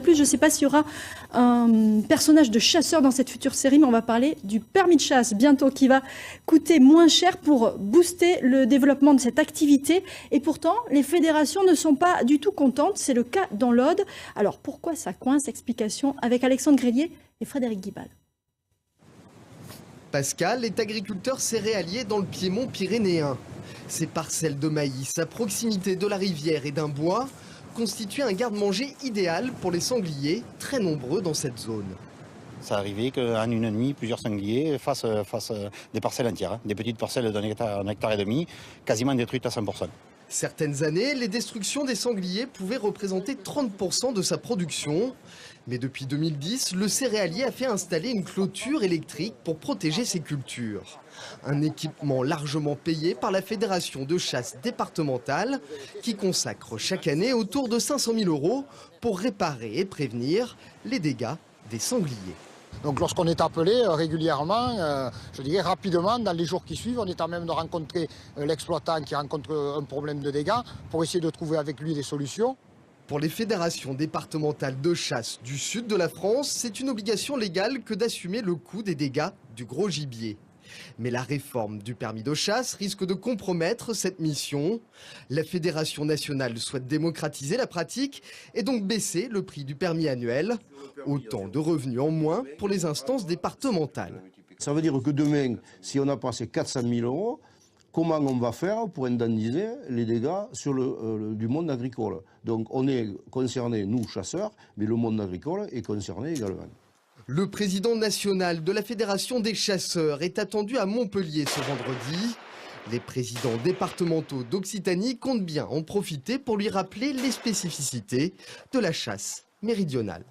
plus, je ne sais pas s'il y aura un personnage de chasseur dans cette future série, mais on va parler du permis de chasse bientôt qui va coûter moins cher pour booster le développement de cette activité. Et pourtant, les fédérations ne sont pas du tout contentes. C'est le cas dans l'Aude. Alors pourquoi ça coince? Explication avec Alexandre Grélier et Frédéric Guibal. Pascal est agriculteur céréalier dans le Piémont pyrénéen. Ces parcelles de maïs à proximité de la rivière et d'un bois constituent un garde-manger idéal pour les sangliers, très nombreux dans cette zone. Ça arrivait qu'en une nuit, plusieurs sangliers fassent des parcelles entières, hein, des petites parcelles d'un hectare et demi, quasiment détruites à 100%. Certaines années, les destructions des sangliers pouvaient représenter 30% de sa production. Mais depuis 2010, le céréalier a fait installer une clôture électrique pour protéger ses cultures. Un équipement largement payé par la Fédération de chasse départementale qui consacre chaque année autour de 500 000 € pour réparer et prévenir les dégâts des sangliers. Donc lorsqu'on est appelé régulièrement, je dirais rapidement, dans les jours qui suivent, on est à même de rencontrer l'exploitant qui rencontre un problème de dégâts pour essayer de trouver avec lui des solutions. Pour les fédérations départementales de chasse du sud de la France, c'est une obligation légale que d'assumer le coût des dégâts du gros gibier. Mais la réforme du permis de chasse risque de compromettre cette mission. La Fédération nationale souhaite démocratiser la pratique et donc baisser le prix du permis annuel. Autant de revenus en moins pour les instances départementales. Ça veut dire que demain, si on a passé 400 000 €, comment on va faire pour indemniser les dégâts sur du monde agricole? Donc on est concernés, nous chasseurs, mais le monde agricole est concerné également. Le président national de la Fédération des chasseurs est attendu à Montpellier ce vendredi. Les présidents départementaux d'Occitanie comptent bien en profiter pour lui rappeler les spécificités de la chasse méridionale.